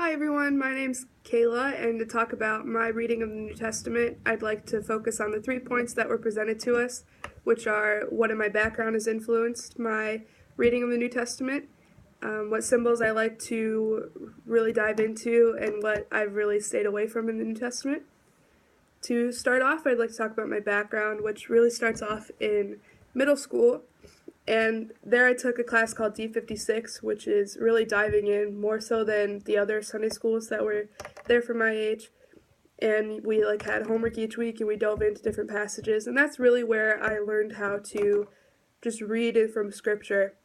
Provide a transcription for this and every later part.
Hi everyone, my name's Kayla, and to talk about my reading of the New Testament, I'd like to focus on the 3 points that were presented to us, which are what in my background has influenced my reading of the New Testament, what symbols I like to really dive into, and what I've really stayed away from in the New Testament. To start off, I'd like to talk about my background, which really starts off in middle school. And there I took a class called D56, which is really diving in more so than the other Sunday schools that were there for my age. And we had homework each week and we dove into different passages. And that's really where I learned how to just read it from scripture.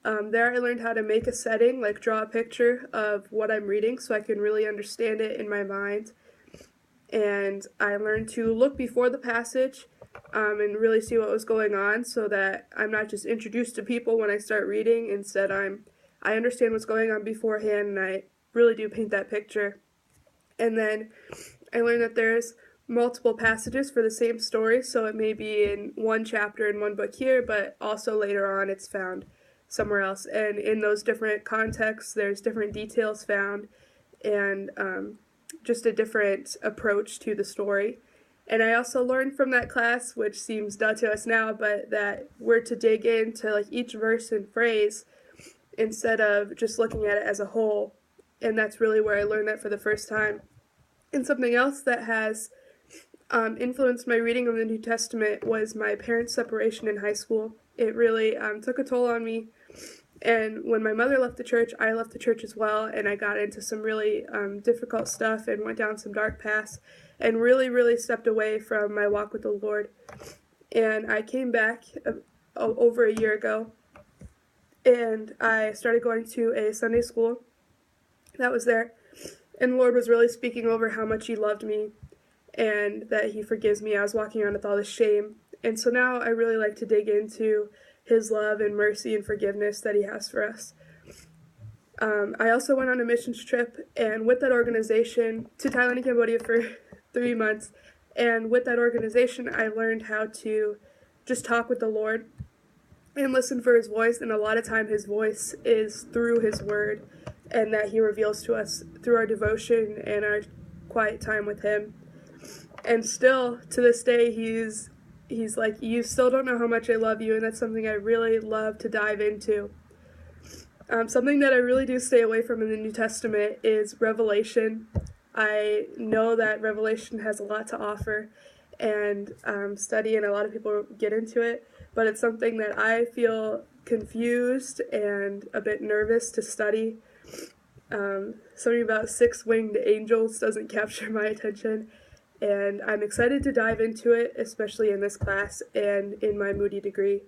There I learned how to make a setting, draw a picture of what I'm reading so I can really understand it in my mind. And I learned to look before the passage and really see what was going on so that I'm not just introduced to people when I start reading. Instead, I understand what's going on beforehand and I really do paint that picture. And then I learned that there's multiple passages for the same story, so it may be in one chapter in one book here, but also later on it's found somewhere else. And in those different contexts, there's different details found and just a different approach to the story. And I also learned from that class, which seems duh to us now, but that we're to dig into each verse and phrase instead of just looking at it as a whole. And that's really where I learned that for the first time. And something else that has influenced my reading of the New Testament was my parents' separation in high school. It really took a toll on me. And when my mother left the church, I left the church as well, and I got into some really difficult stuff and went down some dark paths and really, really stepped away from my walk with the Lord. And I came back over a year ago, and I started going to a Sunday school that was there. And the Lord was really speaking over how much He loved me and that He forgives me. I was walking around with all this shame. And so now I really like to dig into His love and mercy and forgiveness that He has for us. I also went on a missions trip, and with that organization, to Thailand and Cambodia for 3 months. And with that organization, I learned how to just talk with the Lord and listen for His voice. And a lot of time His voice is through His word, and that He reveals to us through our devotion and our quiet time with Him. And still, to this day, He's like, you still don't know how much I love you, and that's something I really love to dive into. Something that I really do stay away from in the New Testament is Revelation. I know that Revelation has a lot to offer and study, and a lot of people get into it, but it's something that I feel confused and a bit nervous to study. Something about six-winged angels doesn't capture my attention, and I'm excited to dive into it, especially in this class and in my Moody degree.